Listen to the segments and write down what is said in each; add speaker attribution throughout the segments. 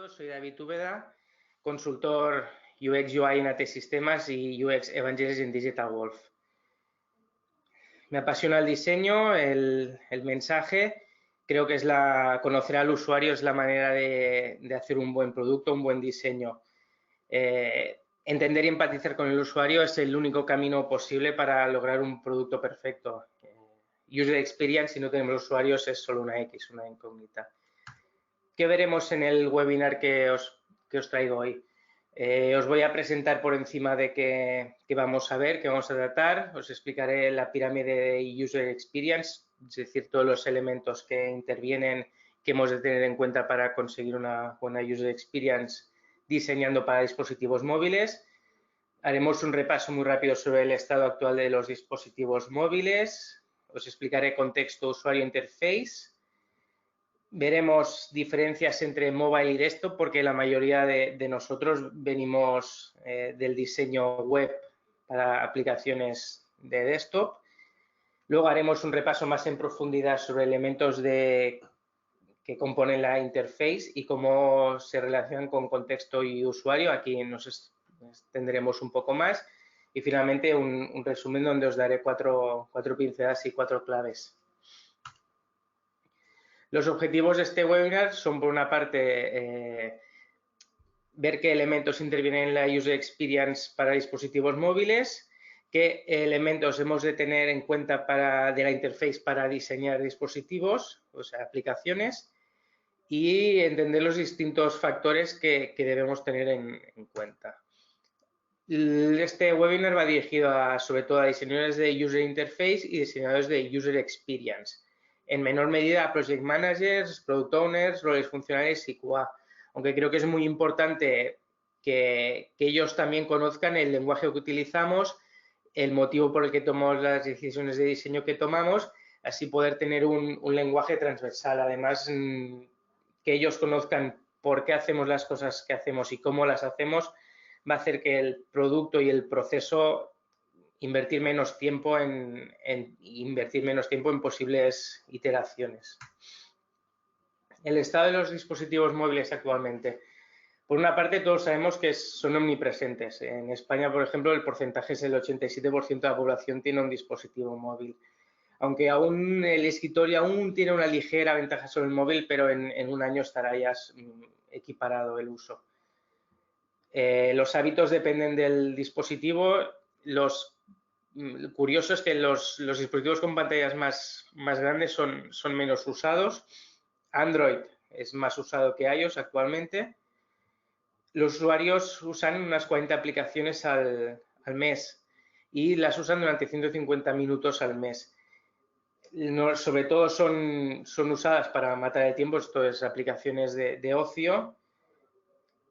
Speaker 1: todos, soy David Úbeda, consultor UX UI en AT Sistemas y UX Evangelist en Digital Wolf. Me apasiona el diseño, el mensaje. Creo que conocer al usuario es la manera de hacer un buen producto, un buen diseño. Entender y empatizar con el usuario es el único camino posible para lograr un producto perfecto. User Experience, si no tenemos usuarios, es solo una X, una incógnita. ¿Qué veremos en el webinar que os traigo hoy? Os voy a presentar por encima de qué vamos a ver, qué vamos a tratar. Os explicaré la pirámide de User Experience, es decir, todos los elementos que intervienen, que hemos de tener en cuenta para conseguir una buena User Experience diseñando para dispositivos móviles. Haremos un repaso muy rápido sobre el estado actual de los dispositivos móviles. Os explicaré contexto, usuario, interface. Veremos diferencias entre mobile y desktop porque la mayoría de nosotros venimos del diseño web para aplicaciones de desktop. Luego haremos un repaso más en profundidad sobre elementos que componen la interface y cómo se relacionan con contexto y usuario. Aquí nos extenderemos un poco más. Y finalmente un resumen donde os daré cuatro pinceladas y 4 claves. Los objetivos de este webinar son, por una parte, ver qué elementos intervienen en la User Experience para dispositivos móviles, qué elementos hemos de tener en cuenta de la interface para diseñar dispositivos, o sea, aplicaciones, y entender los distintos factores que debemos tener en cuenta. Este webinar va dirigido sobre todo a diseñadores de User Interface y diseñadores de User Experience. En menor medida a Project Managers, Product Owners, roles funcionales y QA. Aunque creo que es muy importante que ellos también conozcan el lenguaje que utilizamos, el motivo por el que tomamos las decisiones de diseño que tomamos, así poder tener un lenguaje transversal. Además, que ellos conozcan por qué hacemos las cosas que hacemos y cómo las hacemos, va a hacer que el producto y el proceso invertir menos tiempo en posibles iteraciones. El estado de los dispositivos móviles actualmente. Por una parte, todos sabemos que son omnipresentes. En España, por ejemplo, el porcentaje es el 87% de la población tiene un dispositivo móvil. Aunque aún el escritorio aún tiene una ligera ventaja sobre el móvil, pero en un año estará ya equiparado el uso. Los hábitos dependen del dispositivo. Curioso es que los dispositivos con pantallas más grandes son menos usados. Android es más usado que iOS actualmente. Los usuarios usan unas 40 aplicaciones al mes y las usan durante 150 minutos al mes. Sobre todo son usadas para matar el tiempo, esto es aplicaciones de ocio.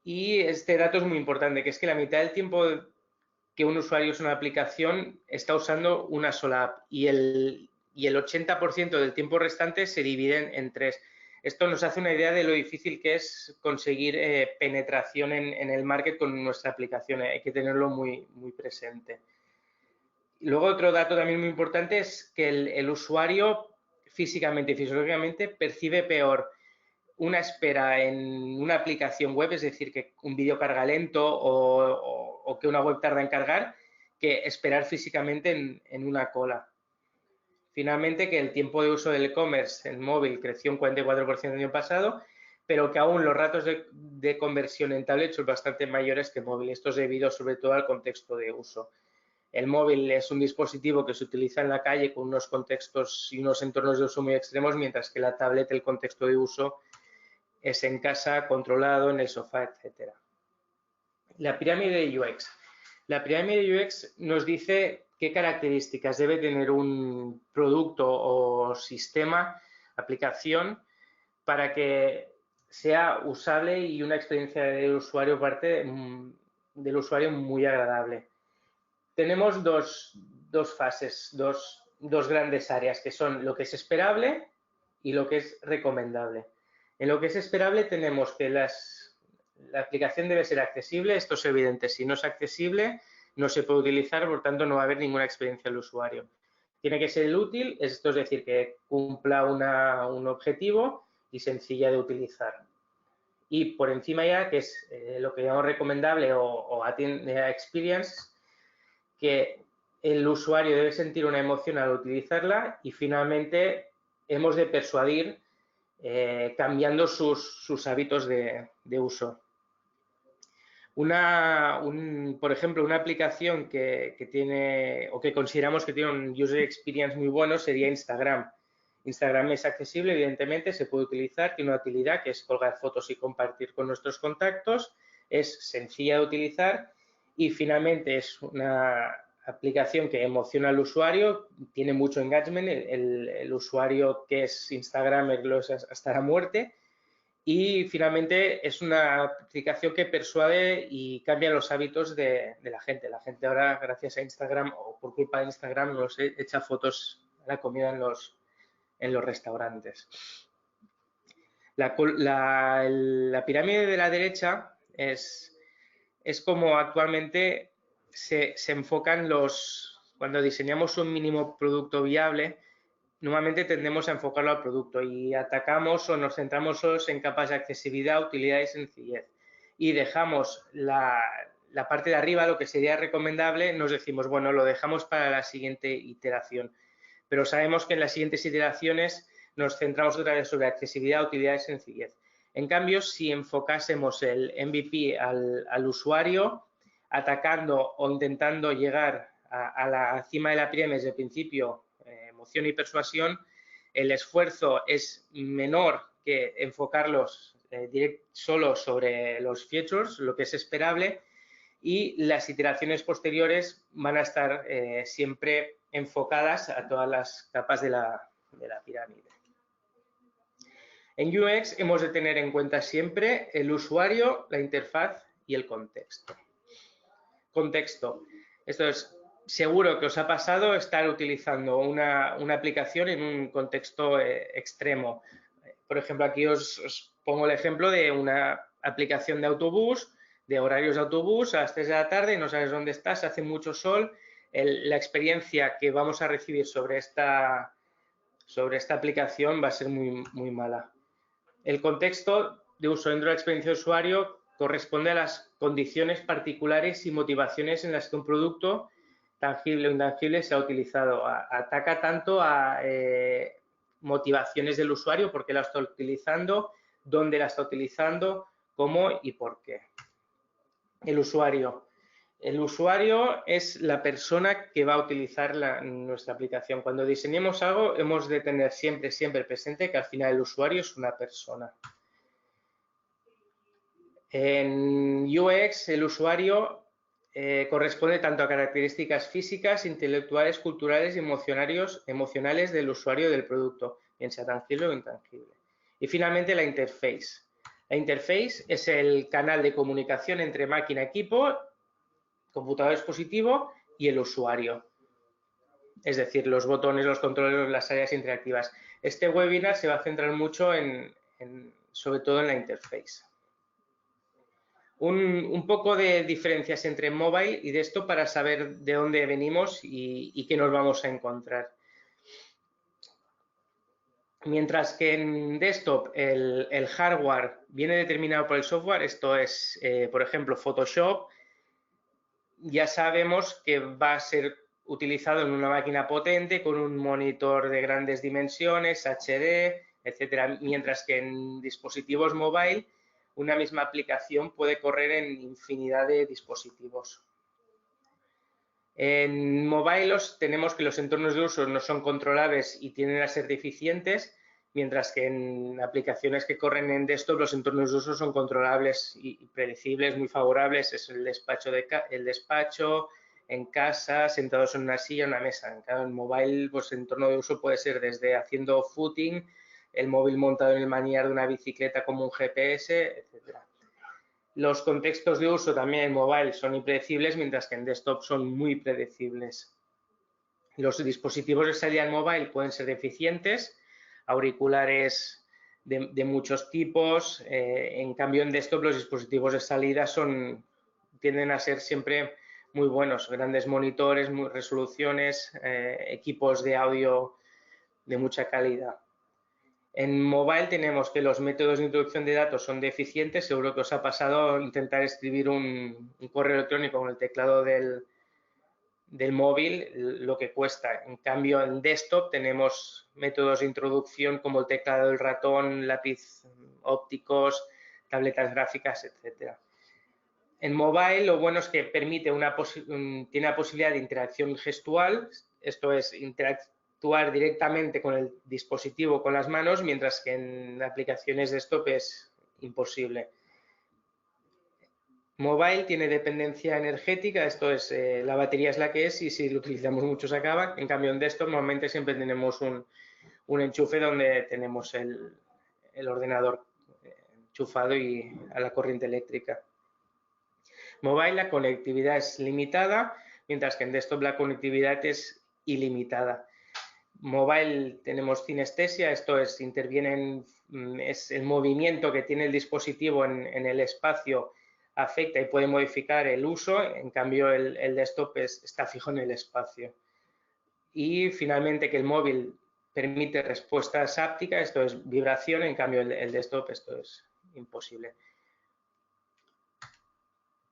Speaker 1: Y este dato es muy importante, que es que la mitad del tiempo que un usuario usa una aplicación está usando una sola app y el 80% del tiempo restante se divide en 3. Esto nos hace una idea de lo difícil que es conseguir penetración en el market con nuestra aplicación. Hay que tenerlo muy presente. Y luego otro dato también muy importante es que el usuario físicamente y fisiológicamente percibe peor una espera en una aplicación web, es decir, que un vídeo carga lento o que una web tarda en cargar, que esperar físicamente en una cola. Finalmente, que el tiempo de uso del e-commerce en móvil creció un 44% el año pasado, pero que aún los ratos de conversión en tablet son bastante mayores que móvil. Esto es debido sobre todo al contexto de uso. El móvil es un dispositivo que se utiliza en la calle con unos contextos y unos entornos de uso muy extremos, mientras que la tablet, el contexto de uso es en casa, controlado, en el sofá, etc. La pirámide de UX. La pirámide de UX nos dice qué características debe tener un producto o sistema, aplicación, para que sea usable y una experiencia del usuario del usuario muy agradable. Tenemos dos fases, dos grandes áreas, que son lo que es esperable y lo que es recomendable. En lo que es esperable tenemos que la aplicación debe ser accesible, esto es evidente. Si no es accesible, no se puede utilizar, por tanto, no va a haber ninguna experiencia del usuario. Tiene que ser útil, esto es decir, que cumpla un objetivo y sencilla de utilizar. Y por encima ya, que es lo que llamamos recomendable o experience, que el usuario debe sentir una emoción al utilizarla y finalmente hemos de persuadir cambiando sus hábitos de uso. Por ejemplo, una aplicación que tiene o que consideramos que tiene un user experience muy bueno sería Instagram. Instagram es accesible, evidentemente, se puede utilizar, tiene una utilidad que es colgar fotos y compartir con nuestros contactos, es sencilla de utilizar y finalmente es una aplicación que emociona al usuario, tiene mucho engagement, el usuario que es Instagramer lo es hasta la muerte. Y finalmente es una aplicación que persuade y cambia los hábitos de la gente. La gente ahora, gracias a Instagram o por culpa de Instagram, nos echa fotos a la comida en los restaurantes. La pirámide de la derecha es como actualmente se enfocan cuando diseñamos un mínimo producto viable, normalmente tendemos a enfocarlo al producto y atacamos o nos centramos solo en capas de accesibilidad, utilidad y sencillez. Y dejamos la parte de arriba, lo que sería recomendable, nos decimos, bueno, lo dejamos para la siguiente iteración. Pero sabemos que en las siguientes iteraciones nos centramos otra vez sobre accesibilidad, utilidad y sencillez. En cambio, si enfocásemos el MVP al usuario, atacando o intentando llegar a la cima de la pirámide desde el principio, emoción y persuasión, el esfuerzo es menor que enfocarlos solo sobre los features, lo que es esperable, y las iteraciones posteriores van a estar siempre enfocadas a todas las capas de la pirámide. En UX hemos de tener en cuenta siempre el usuario, la interfaz y el contexto. Contexto. Esto es, seguro que os ha pasado estar utilizando una aplicación en un contexto extremo. Por ejemplo, aquí os pongo el ejemplo de una aplicación de autobús, de horarios de autobús a las 3 de la tarde, no sabes dónde estás, hace mucho sol. La experiencia que vamos a recibir sobre esta aplicación va a ser muy, muy mala. El contexto de uso dentro de la experiencia de usuario corresponde a las condiciones particulares y motivaciones en las que un producto, tangible o intangible, se ha utilizado. Ataca tanto a motivaciones del usuario, por qué la está utilizando, dónde la está utilizando, cómo y por qué. El usuario. El usuario es la persona que va a utilizar nuestra aplicación. Cuando diseñemos algo, hemos de tener siempre, siempre presente que al final el usuario es una persona. En UX, el usuario corresponde tanto a características físicas, intelectuales, culturales y emocionales del usuario del producto, bien sea tangible o intangible. Y finalmente, la interface. La interface es el canal de comunicación entre máquina-equipo, computador-dispositivo y el usuario. Es decir, los botones, los controles, las áreas interactivas. Este webinar se va a centrar mucho sobre todo en la interface. Un poco de diferencias entre mobile y desktop para saber de dónde venimos y qué nos vamos a encontrar. Mientras que en desktop el hardware viene determinado por el software, esto es, por ejemplo, Photoshop, ya sabemos que va a ser utilizado en una máquina potente con un monitor de grandes dimensiones, HD, etcétera, mientras que en dispositivos mobile una misma aplicación puede correr en infinidad de dispositivos. En mobile tenemos que los entornos de uso no son controlables y tienden a ser deficientes, mientras que en aplicaciones que corren en desktop los entornos de uso son controlables y predecibles, muy favorables. Es el despacho, en casa, sentados en una silla, en una mesa. En mobile, pues el entorno de uso puede ser desde haciendo footing, el móvil montado en el manillar de una bicicleta como un GPS, etcétera. Los contextos de uso también en mobile son impredecibles, mientras que en desktop son muy predecibles. Los dispositivos de salida en mobile pueden ser deficientes, auriculares de muchos tipos. En cambio, en desktop los dispositivos de salida tienden a ser siempre muy buenos. Grandes monitores, muy resoluciones, equipos de audio de mucha calidad. En mobile tenemos que los métodos de introducción de datos son deficientes. Seguro que os ha pasado intentar escribir un correo electrónico con el teclado del móvil, lo que cuesta. En cambio, en desktop tenemos métodos de introducción como el teclado del ratón, lápiz ópticos, tabletas gráficas, etcétera. En mobile lo bueno es que permite tiene la posibilidad de interacción gestual, esto es interactuar directamente con el dispositivo con las manos, mientras que en aplicaciones desktop es imposible. Mobile tiene dependencia energética, esto es, la batería es la que es y si lo utilizamos mucho se acaba. En cambio, en desktop normalmente siempre tenemos un enchufe donde tenemos el ordenador enchufado y a la corriente eléctrica. Mobile la conectividad es limitada, mientras que en desktop la conectividad es ilimitada. Mobile tenemos cinestesia, esto es, es el movimiento que tiene el dispositivo en el espacio afecta y puede modificar el uso, en cambio el desktop está fijo en el espacio. Y finalmente que el móvil permite respuestas hápticas, esto es vibración, en cambio el desktop esto es imposible.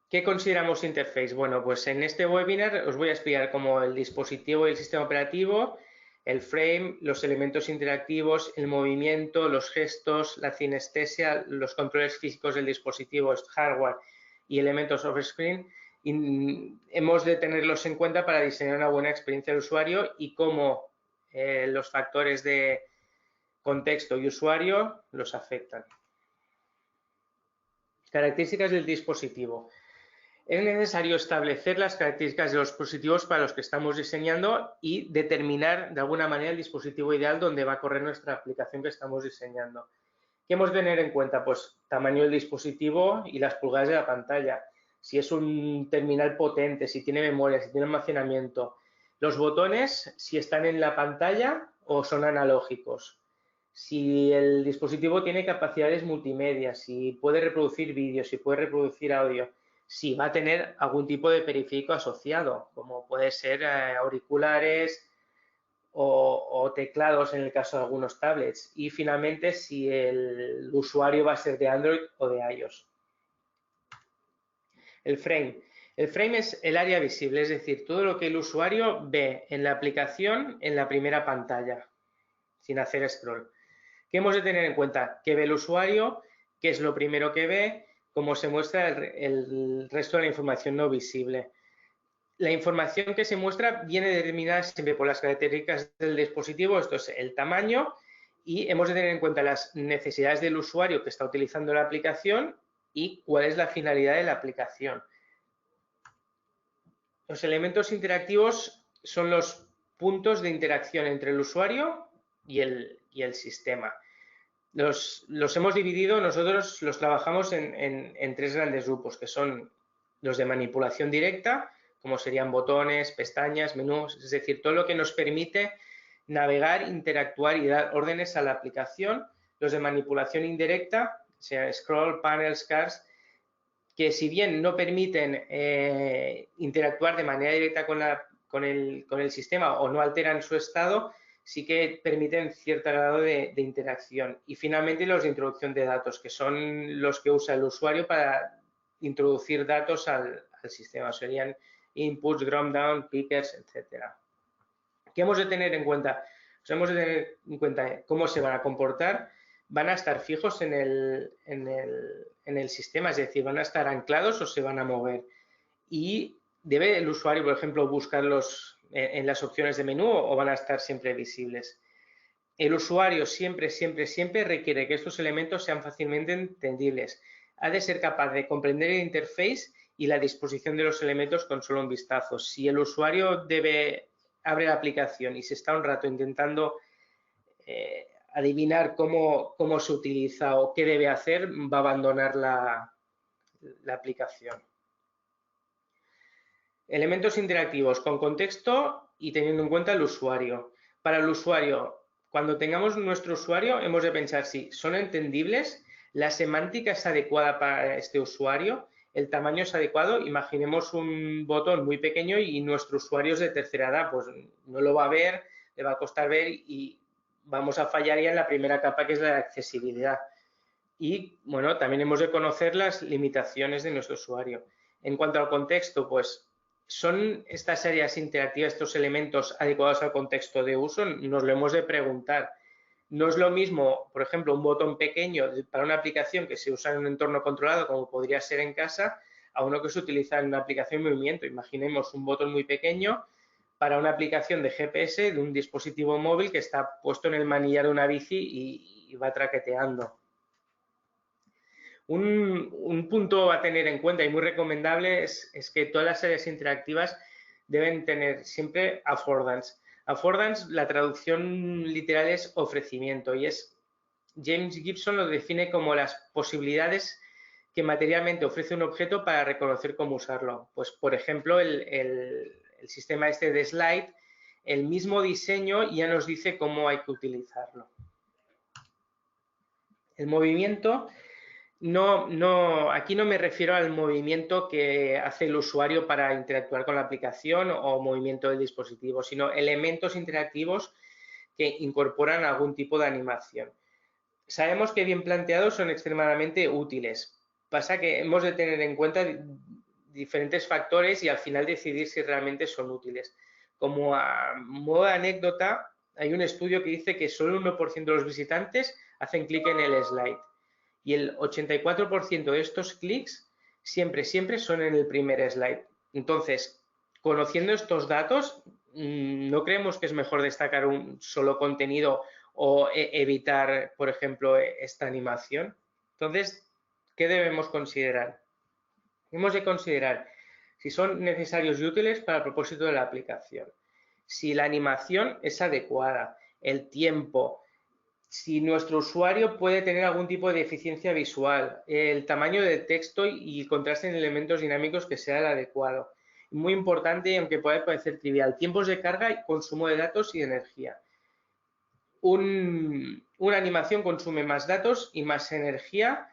Speaker 1: ¿Qué consideramos interface? Bueno, pues en este webinar os voy a explicar cómo el dispositivo y el sistema operativo, el frame, los elementos interactivos, el movimiento, los gestos, la cinestesia, los controles físicos del dispositivo, hardware y elementos off-screen, hemos de tenerlos en cuenta para diseñar una buena experiencia de usuario y cómo los factores de contexto y usuario los afectan. Características del dispositivo. Es necesario establecer las características de los dispositivos para los que estamos diseñando y determinar de alguna manera el dispositivo ideal donde va a correr nuestra aplicación que estamos diseñando. ¿Qué hemos de tener en cuenta? Pues tamaño del dispositivo y las pulgadas de la pantalla. Si es un terminal potente, si tiene memoria, si tiene almacenamiento. Los botones, si están en la pantalla o son analógicos. Si el dispositivo tiene capacidades multimedia, si puede reproducir vídeo, si puede reproducir audio. Si va a tener algún tipo de periférico asociado, como puede ser auriculares o teclados en el caso de algunos tablets. Y finalmente, si el usuario va a ser de Android o de iOS. El frame. El frame es el área visible, es decir, todo lo que el usuario ve en la aplicación en la primera pantalla, sin hacer scroll. ¿Qué hemos de tener en cuenta? ¿Qué ve el usuario? ¿Qué es lo primero que ve? Cómo se muestra el resto de la información no visible. La información que se muestra viene determinada siempre por las características del dispositivo, esto es el tamaño, y hemos de tener en cuenta las necesidades del usuario que está utilizando la aplicación y cuál es la finalidad de la aplicación. Los elementos interactivos son los puntos de interacción entre el usuario y el sistema. Los hemos dividido, nosotros los trabajamos en tres grandes grupos, que son los de manipulación directa, como serían botones, pestañas, menús, es decir, todo lo que nos permite navegar, interactuar y dar órdenes a la aplicación. Los de manipulación indirecta, sea scroll, panels, cards, que si bien no permiten interactuar de manera directa con el sistema o no alteran su estado, sí que permiten cierto grado de interacción. Y finalmente los de introducción de datos, que son los que usa el usuario para introducir datos al sistema. Serían inputs, drop-down, pickers, etcétera. ¿Qué hemos de tener en cuenta? Pues hemos de tener en cuenta cómo se van a comportar. Van a estar fijos en el sistema, es decir, van a estar anclados o se van a mover. Y debe el usuario, por ejemplo, buscarlos en las opciones de menú o van a estar siempre visibles. El usuario siempre requiere que estos elementos sean fácilmente entendibles. Ha de ser capaz de comprender el interface y la disposición de los elementos con solo un vistazo. Si el usuario abre la aplicación y se está un rato intentando adivinar cómo se utiliza o qué debe hacer, va a abandonar la aplicación. Elementos interactivos con contexto y teniendo en cuenta el usuario. Para el usuario, cuando tengamos nuestro usuario, hemos de pensar si son entendibles, la semántica es adecuada para este usuario, el tamaño es adecuado. Imaginemos un botón muy pequeño y nuestro usuario es de tercera edad, pues no lo va a ver, le va a costar ver y vamos a fallar ya en la primera capa, que es la accesibilidad. Y, bueno, también hemos de conocer las limitaciones de nuestro usuario. En cuanto al contexto, pues, ¿son estas áreas interactivas, estos elementos adecuados al contexto de uso? Nos lo hemos de preguntar. No es lo mismo, por ejemplo, un botón pequeño para una aplicación que se usa en un entorno controlado, como podría ser en casa, a uno que se utiliza en una aplicación de movimiento. Imaginemos un botón muy pequeño para una aplicación de GPS de un dispositivo móvil que está puesto en el manillar de una bici y va traqueteando. Un punto a tener en cuenta y muy recomendable es que todas las áreas interactivas deben tener siempre affordance. Affordance, la traducción literal es ofrecimiento, y James Gibson lo define como las posibilidades que materialmente ofrece un objeto para reconocer cómo usarlo. Pues, por ejemplo, el sistema este de slide, el mismo diseño ya nos dice cómo hay que utilizarlo. El movimiento, aquí no me refiero al movimiento que hace el usuario para interactuar con la aplicación o movimiento del dispositivo, sino elementos interactivos que incorporan algún tipo de animación. Sabemos que bien planteados son extremadamente útiles. Pasa que hemos de tener en cuenta diferentes factores y al final decidir si realmente son útiles. Como a modo de anécdota, hay un estudio que dice que solo el 1% de los visitantes hacen clic en el slide y el 84% de estos clics siempre son en el primer slide. Entonces, conociendo estos datos, ¿no creemos que es mejor destacar un solo contenido o evitar, por ejemplo, esta animación? Entonces, ¿qué debemos considerar? Hemos de considerar si son necesarios y útiles para el propósito de la aplicación, si la animación es adecuada, el tiempo, si nuestro usuario puede tener algún tipo de deficiencia visual, el tamaño del texto y el contraste en elementos dinámicos que sea el adecuado. Muy importante, aunque pueda parecer trivial, tiempos de carga y consumo de datos y de energía. Una animación consume más datos y más energía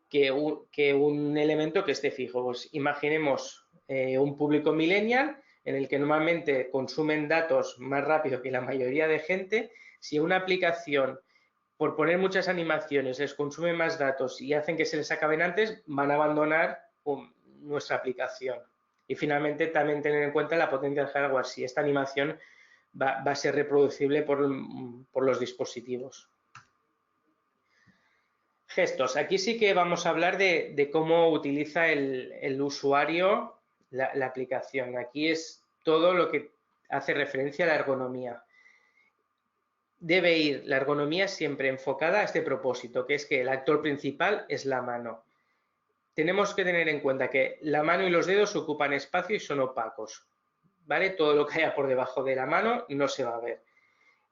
Speaker 1: que un elemento que esté fijo. Pues imaginemos un público millennial en el que normalmente consumen datos más rápido que la mayoría de gente. Si una aplicación, por poner muchas animaciones, les consume más datos y hacen que se les acaben antes, van a abandonar nuestra aplicación. Y finalmente también tener en cuenta la potencia del hardware. Si esta animación va a ser reproducible por los dispositivos. Gestos. Aquí sí que vamos a hablar de cómo utiliza el usuario la aplicación. Aquí es todo lo que hace referencia a la ergonomía. Debe ir la ergonomía siempre enfocada a este propósito, que es que el actor principal es la mano. Tenemos que tener en cuenta que la mano y los dedos ocupan espacio y son opacos, ¿vale? Todo lo que haya por debajo de la mano no se va a ver.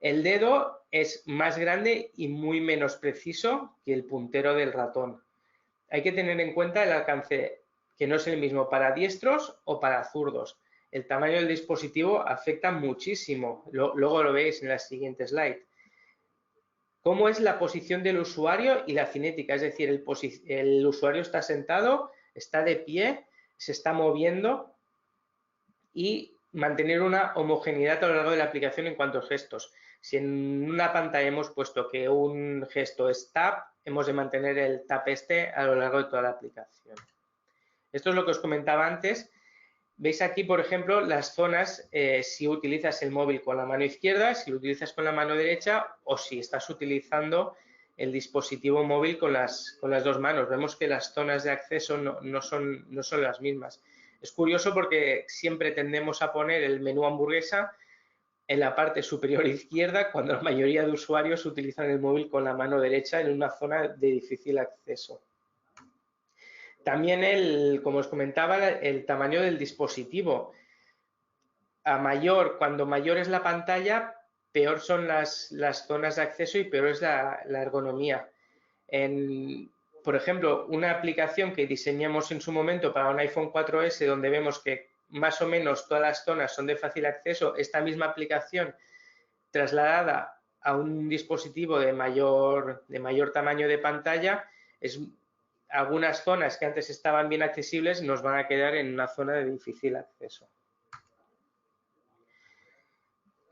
Speaker 1: El dedo es más grande y muy menos preciso que el puntero del ratón. Hay que tener en cuenta el alcance, que no es el mismo para diestros o para zurdos. El tamaño del dispositivo afecta muchísimo. Luego lo veis en la siguiente slide. ¿Cómo es la posición del usuario y la cinética? Es decir, el usuario está sentado, está de pie, se está moviendo, y mantener una homogeneidad a lo largo de la aplicación en cuanto a gestos. Si en una pantalla hemos puesto que un gesto es tap, hemos de mantener el tap a lo largo de toda la aplicación. Esto es lo que os comentaba antes. Veis aquí, por ejemplo, las zonas, si utilizas el móvil con la mano izquierda, si lo utilizas con la mano derecha o si estás utilizando el dispositivo móvil con las dos manos. Vemos que las zonas de acceso no son las mismas. Es curioso porque siempre tendemos a poner el menú hamburguesa en la parte superior izquierda cuando la mayoría de usuarios utilizan el móvil con la mano derecha en una zona de difícil acceso. También, como os comentaba, el tamaño del dispositivo. Cuando mayor es la pantalla, peor son las zonas de acceso y peor es la ergonomía. Por ejemplo, una aplicación que diseñamos en su momento para un iPhone 4S, donde vemos que más o menos todas las zonas son de fácil acceso, esta misma aplicación trasladada a un dispositivo de mayor tamaño de pantalla, algunas zonas que antes estaban bien accesibles nos van a quedar en una zona de difícil acceso.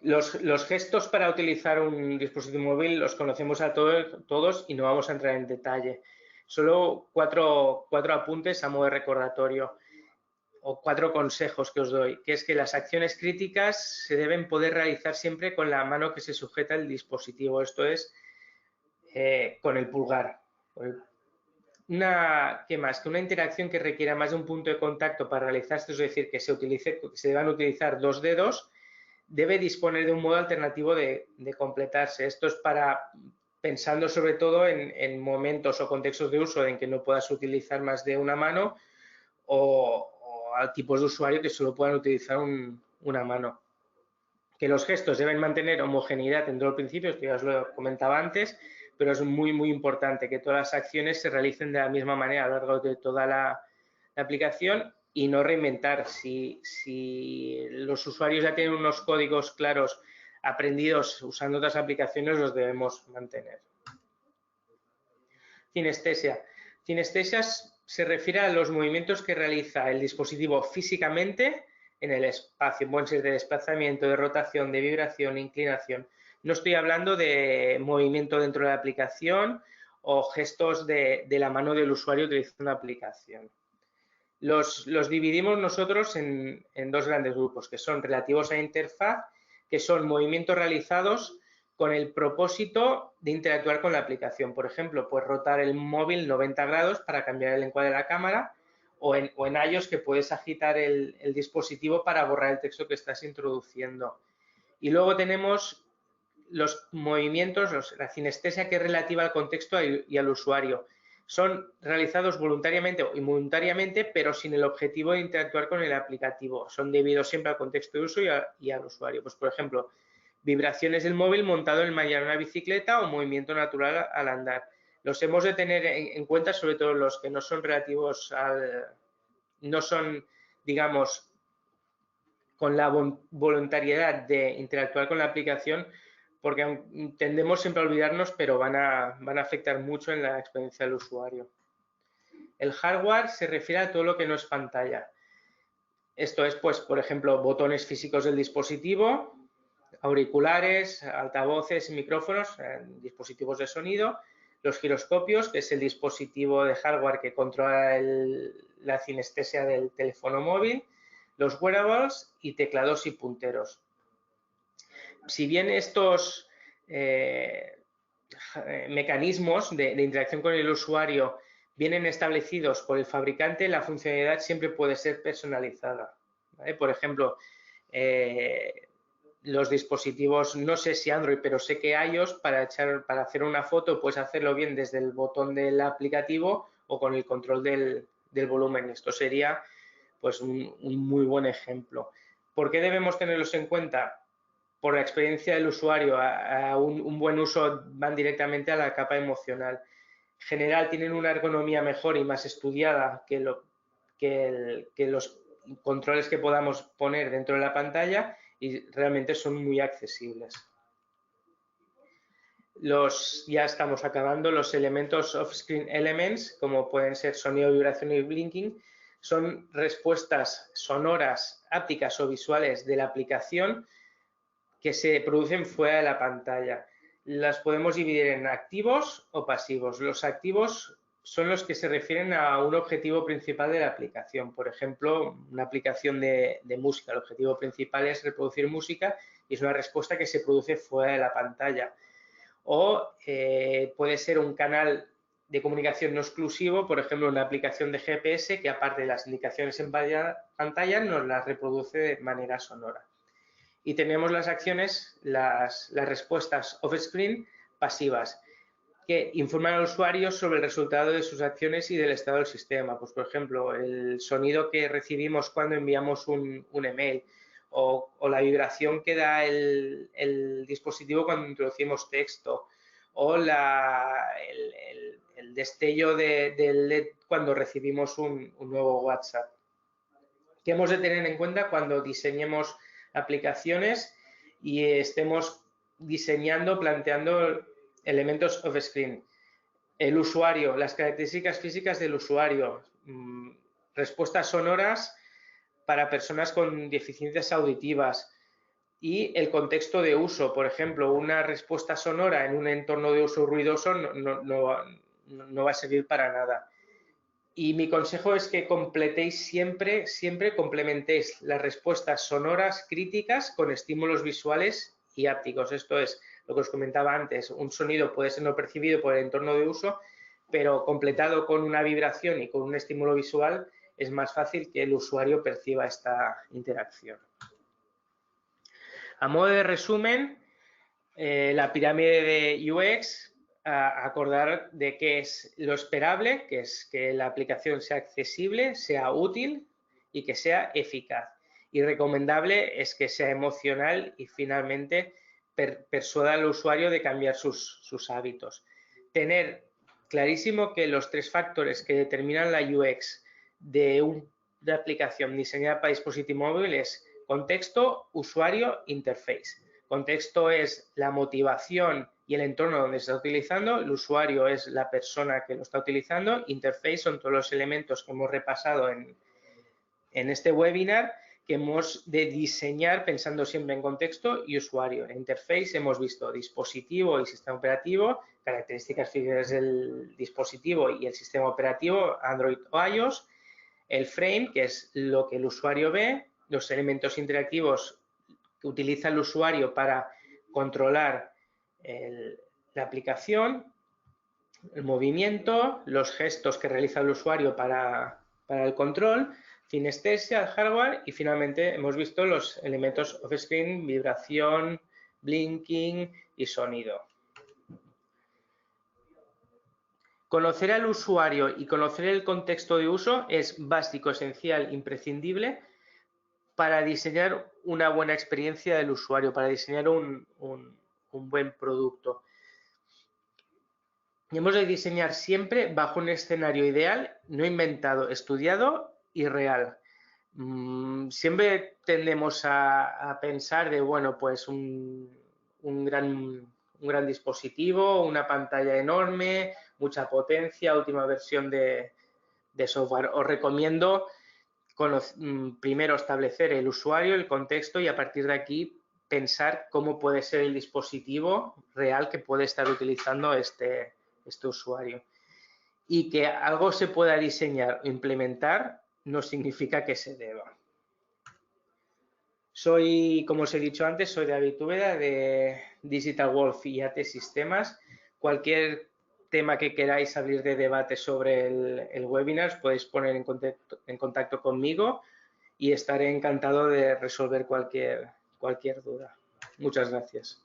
Speaker 1: Los gestos para utilizar un dispositivo móvil los conocemos a todos y no vamos a entrar en detalle. Solo cuatro apuntes a modo de recordatorio o 4 consejos que os doy, que es que las acciones críticas se deben poder realizar siempre con la mano que se sujeta el dispositivo, esto es, con el pulgar. ¿Qué más? Que una interacción que requiera más de un punto de contacto para realizarse, es decir, que se deban utilizar 2 dedos, debe disponer de un modo alternativo de completarse. Esto es pensando sobre todo en momentos o contextos de uso en que no puedas utilizar más de una mano o a tipos de usuario que solo puedan utilizar una mano. Que los gestos deben mantener homogeneidad en todo el principio, esto ya os lo comentaba antes, pero es muy, muy importante que todas las acciones se realicen de la misma manera a lo largo de toda la aplicación y no reinventar. Si los usuarios ya tienen unos códigos claros aprendidos usando otras aplicaciones, los debemos mantener. Cinestesia. Cinestesia se refiere a los movimientos que realiza el dispositivo físicamente en el espacio. Pueden ser de desplazamiento, de rotación, de vibración, inclinación. No estoy hablando de movimiento dentro de la aplicación o gestos de la mano del usuario utilizando la aplicación. Los dividimos nosotros en 2 grandes grupos, que son relativos a interfaz, que son movimientos realizados con el propósito de interactuar con la aplicación. Por ejemplo, pues rotar el móvil 90 grados para cambiar el encuadre de la cámara o en iOS que puedes agitar el dispositivo para borrar el texto que estás introduciendo. Y luego tenemos los movimientos, la cinestesia que es relativa al contexto y al usuario. Son realizados voluntariamente o involuntariamente, pero sin el objetivo de interactuar con el aplicativo. Son debidos siempre al contexto de uso y al usuario. Pues, por ejemplo, vibraciones del móvil montado en el una bicicleta o movimiento natural al andar. Los hemos de tener en cuenta, sobre todo los que no son relativos no son, digamos, con la voluntariedad de interactuar con la aplicación, porque tendemos siempre a olvidarnos, pero van a afectar mucho en la experiencia del usuario. El hardware se refiere a todo lo que no es pantalla. Esto es, pues, por ejemplo, botones físicos del dispositivo, auriculares, altavoces y micrófonos, dispositivos de sonido, los giroscopios, que es el dispositivo de hardware que controla la cinestesia del teléfono móvil, los wearables y teclados y punteros. Si bien estos mecanismos de interacción con el usuario vienen establecidos por el fabricante, la funcionalidad siempre puede ser personalizada, ¿vale? Por ejemplo, los dispositivos, no sé si Android, pero sé que iOS, para hacer una foto puedes hacerlo bien desde el botón del aplicativo o con el control del volumen. Esto sería, pues, un muy buen ejemplo. ¿Por qué debemos tenerlos en cuenta? Por la experiencia del usuario, a un buen uso van directamente a la capa emocional. En general tienen una ergonomía mejor y más estudiada que los controles que podamos poner dentro de la pantalla y realmente son muy accesibles. Ya estamos acabando, los elementos off-screen elements, como pueden ser sonido, vibración y blinking, son respuestas sonoras, ápticas o visuales de la aplicación que se producen fuera de la pantalla. Las podemos dividir en activos o pasivos. Los activos son los que se refieren a un objetivo principal de la aplicación. Por ejemplo, una aplicación de música. El objetivo principal es reproducir música y es una respuesta que se produce fuera de la pantalla. O puede ser un canal de comunicación no exclusivo, por ejemplo, una aplicación de GPS que aparte de las indicaciones en pantalla nos las reproduce de manera sonora. Y tenemos las acciones, las respuestas off-screen pasivas, que informan al usuario sobre el resultado de sus acciones y del estado del sistema. Pues, por ejemplo, el sonido que recibimos cuando enviamos un email o la vibración que da el dispositivo cuando introducimos texto o el destello del LED cuando recibimos un nuevo WhatsApp. ¿Qué hemos de tener en cuenta cuando diseñemos aplicaciones y estemos diseñando, planteando elementos off-screen? El usuario, las características físicas del usuario, respuestas sonoras para personas con deficiencias auditivas, y el contexto de uso. Por ejemplo, una respuesta sonora en un entorno de uso ruidoso no va a servir para nada. Y mi consejo es que completéis siempre complementéis las respuestas sonoras críticas con estímulos visuales y hápticos. Esto es lo que os comentaba antes. Un sonido puede ser no percibido por el entorno de uso, pero completado con una vibración y con un estímulo visual es más fácil que el usuario perciba esta interacción. A modo de resumen, la pirámide de UX, acordar de qué es lo esperable, que es que la aplicación sea accesible, sea útil y que sea eficaz. Y recomendable es que sea emocional y finalmente persuada al usuario de cambiar sus hábitos. Tener clarísimo que los 3 factores que determinan la UX de una aplicación diseñada para dispositivo móvil es contexto, usuario, interface. Contexto es la motivación y el entorno donde se está utilizando, el usuario es la persona que lo está utilizando, interface son todos los elementos que hemos repasado en este webinar que hemos de diseñar pensando siempre en contexto y usuario. En interface hemos visto dispositivo y sistema operativo, características físicas del dispositivo y el sistema operativo, Android o iOS, el frame, que es lo que el usuario ve, los elementos interactivos que utiliza el usuario para controlar la aplicación, el movimiento, los gestos que realiza el usuario para el control, sinestesia, el hardware y finalmente hemos visto los elementos off-screen, vibración, blinking y sonido. Conocer al usuario y conocer el contexto de uso es básico, esencial, imprescindible para diseñar una buena experiencia del usuario, para diseñar un buen producto. Y hemos de diseñar siempre bajo un escenario ideal, no inventado, estudiado y real. Siempre tendemos a pensar de, bueno, pues un gran dispositivo, una pantalla enorme, mucha potencia, última versión de software. Os recomiendo primero establecer el usuario, el contexto y a partir de aquí pensar cómo puede ser el dispositivo real que puede estar utilizando este usuario. Y que algo se pueda diseñar o implementar no significa que se deba. Soy, como os he dicho antes, soy David Úbeda de Digital Wolf y AT Sistemas. Cualquier tema que queráis abrir de debate sobre el webinar, os podéis poner en contacto conmigo y estaré encantado de resolver cualquier duda. Muchas gracias.